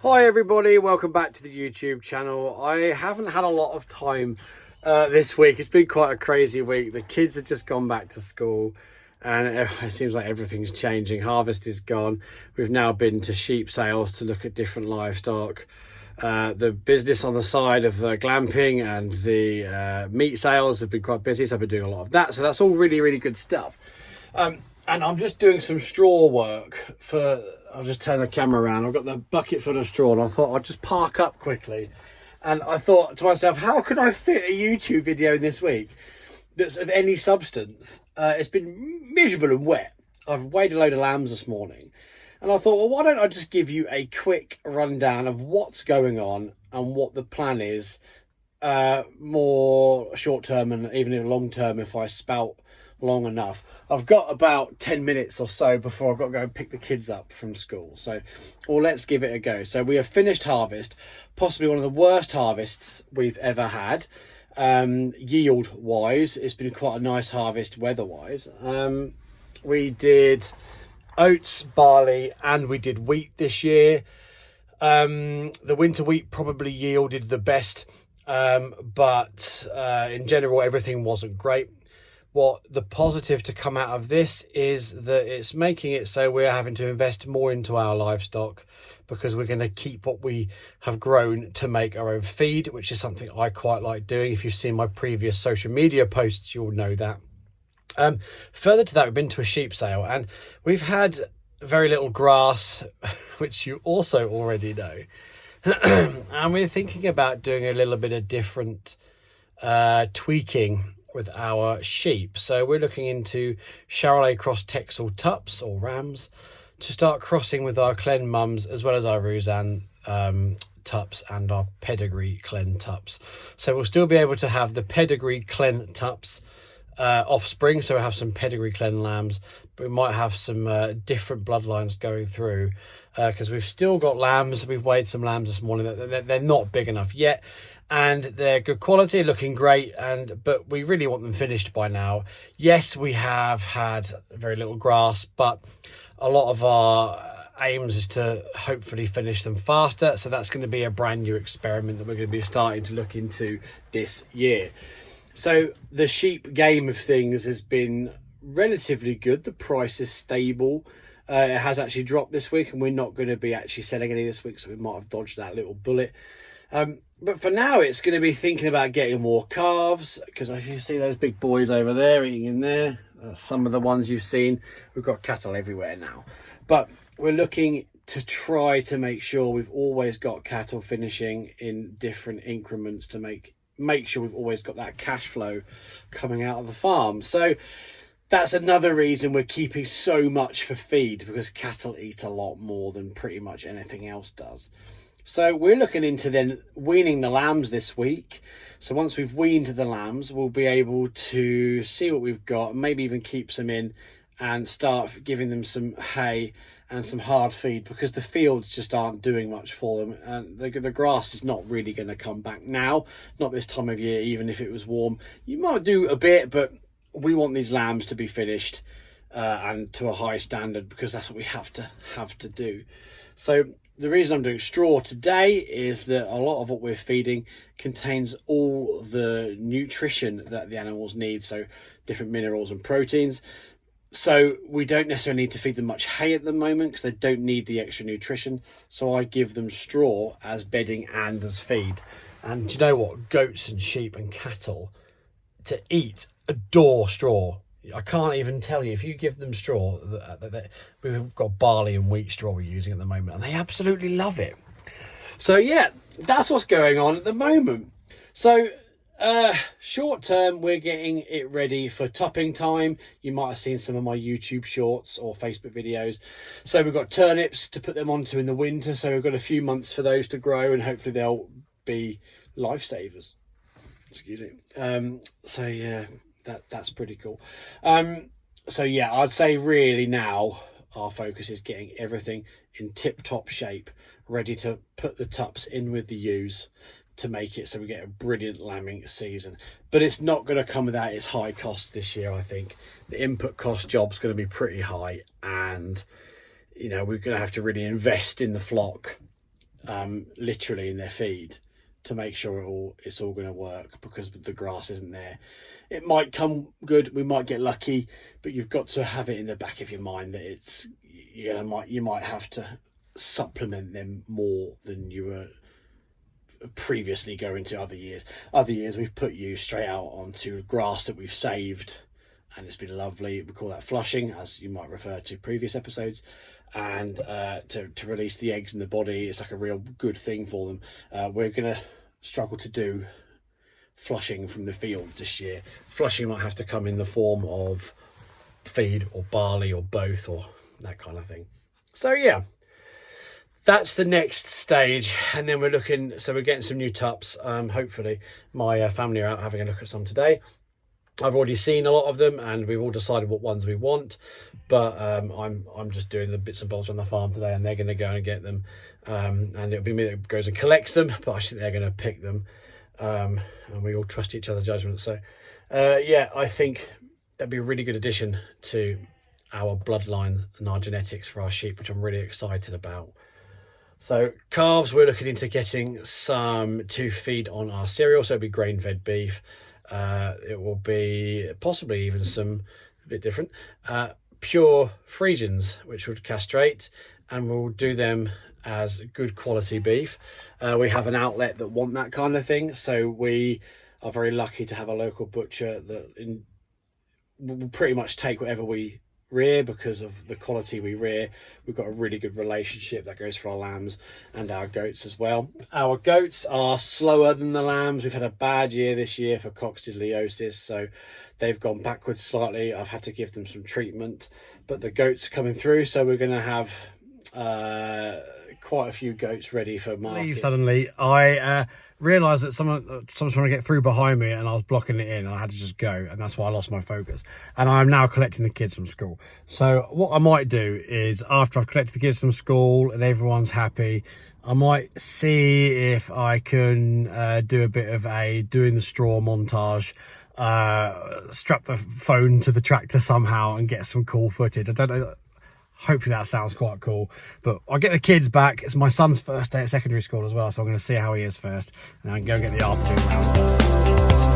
Hi everybody, welcome back to the YouTube channel. I haven't had a lot of time this week. It's been quite a crazy week. The kids have just gone back to school and it seems like everything's changing. Harvest is gone. We've now been to sheep sales to look at different livestock. The business on the side of the glamping and the meat sales have been quite busy, so I've been doing a lot of that. So that's all really good stuff. And I'm just doing some straw work for... I'll just turn the camera around. I've got the bucket full of straw and I thought I'd just park up quickly. And I thought to myself, how can I fit a YouTube video in this week that's of any substance? It's been miserable and wet. I've weighed a load of lambs this morning. And I thought, well, why don't I just give you a quick rundown of what's going on and what the plan is, more short term and even in long term if I spout long enough. I've got about 10 minutes or so before I've got to go and pick the kids up from school. So, well, let's give it a go. So we have finished harvest, possibly one of the worst harvests we've ever had. Yield wise, it's been quite a nice harvest weather wise. We did oats, barley, and we did wheat this year. The winter wheat probably yielded the best, but in general everything wasn't great. What the positive to come out of this is that it's making it so we're having to invest more into our livestock because we're going to keep what we have grown to make our own feed, which is something I quite like doing. If you've seen my previous social media posts, you'll know that. Further to that, we've been to a sheep sale and we've had very little grass, which you also already know. And we're thinking about doing a little bit of different tweaking with our sheep. So we're looking into Charolais cross Texel tups or rams to start crossing with our Clen mums as well as our Rouzan tups and our pedigree Clen tups. So we'll still be able to have the pedigree Clen tups offspring, so we have some pedigree Clen lambs, but we might have some different bloodlines going through because we've still got lambs. We've weighed some lambs this morning. They're not big enough yet and they're good quality, looking great, but we really want them finished by now. Yes, we have had very little grass, but a lot of our aims is to hopefully finish them faster, so that's going to be a brand new experiment that we're going to be starting to look into this year. So the sheep game of things has been relatively good. The price is stable. It has actually dropped this week and we're not going to be actually selling any this week, so we might have dodged that little bullet. But for now, it's going to be thinking about getting more calves, because if you see those big boys over there eating in there, that's some of the ones you've seen. We've got cattle everywhere now. But we're looking to try to make sure we've always got cattle finishing in different increments to make sure we've always got that cash flow coming out of the farm. So that's another reason we're keeping so much for feed, because cattle eat a lot more than pretty much anything else does. So we're looking into then weaning the lambs this week. So once we've weaned the lambs, we'll be able to see what we've got, maybe even keep some in and start giving them some hay and some hard feed, because the fields just aren't doing much for them, and the grass is not really going to come back now, not this time of year. Even if it was warm, you might do a bit, but we want these lambs to be finished and to a high standard, because that's what we have to do. So the reason I'm doing straw today is that a lot of what we're feeding contains all the nutrition that the animals need, so different minerals and proteins. So we don't necessarily need to feed them much hay at the moment because they don't need the extra nutrition. So I give them straw as bedding and as feed. And do you know what? Goats and sheep and cattle to eat adore straw. I can't even tell you, if you give them straw, we've got barley and wheat straw we're using at the moment, and they absolutely love it. So yeah, that's what's going on at the moment. So short term, we're getting it ready for topping time. You might have seen some of my YouTube shorts or Facebook videos. So we've got turnips to put them onto in the winter, so we've got a few months for those to grow, and hopefully they'll be lifesavers. Excuse me. So yeah, that's pretty cool. So yeah, I'd say really now our focus is getting everything in tip-top shape, ready to put the tups in with the ewes to make it so we get a brilliant lambing season. But it's not going to come without its high costs this year. I think the input cost job's going to be pretty high, and you know, we're going to have to really invest in the flock literally in their feed, to make sure it's all going to work, because the grass isn't there. It might come good, we might get lucky, but you've got to have it in the back of your mind that you might have to supplement them more than you were previously going to other years. Other years we've put you straight out onto grass that we've saved, and it's been lovely. We call that flushing, as you might refer to previous episodes. And to release the eggs in the body, it's like a real good thing for them. We're gonna struggle to do flushing from the fields this year. Flushing might have to come in the form of feed or barley or both, or that kind of thing. So yeah, that's the next stage. And then we're getting some new tups. Hopefully my family are out having a look at some today. I've already seen a lot of them, and we've all decided what ones we want, but I'm just doing the bits and bobs on the farm today, and they're going to go and get them, and it'll be me that goes and collects them, but I think they're going to pick them, and we all trust each other's judgment. So yeah, I think that'd be a really good addition to our bloodline and our genetics for our sheep, which I'm really excited about. So calves, we're looking into getting some to feed on our cereal, so it'll be grain-fed beef. It will be possibly even some a bit different pure Friesians, which would castrate, and we'll do them as good quality beef. We have an outlet that want that kind of thing, so we are very lucky to have a local butcher that will pretty much take whatever we rear because of the quality we rear. We've got a really good relationship that goes for our lambs and our goats as well. Our goats are slower than the lambs. We've had a bad year this year for coccidiosis, so they've gone backwards slightly. I've had to give them some treatment, but the goats are coming through, so we're going to have quite a few goats ready for market. Suddenly I realised that someone's trying to get through behind me, and I was blocking it in, and I had to just go, and that's why I lost my focus. And I'm now collecting the kids from school. So what I might do is, after I've collected the kids from school and everyone's happy, I might see if I can do a bit of a doing the straw montage, strap the phone to the tractor somehow and get some cool footage. I don't know, hopefully that sounds quite cool, but I'll get the kids back. It's my son's first day at secondary school as well, so I'm going to see how he is first, and then go get the afternoon round.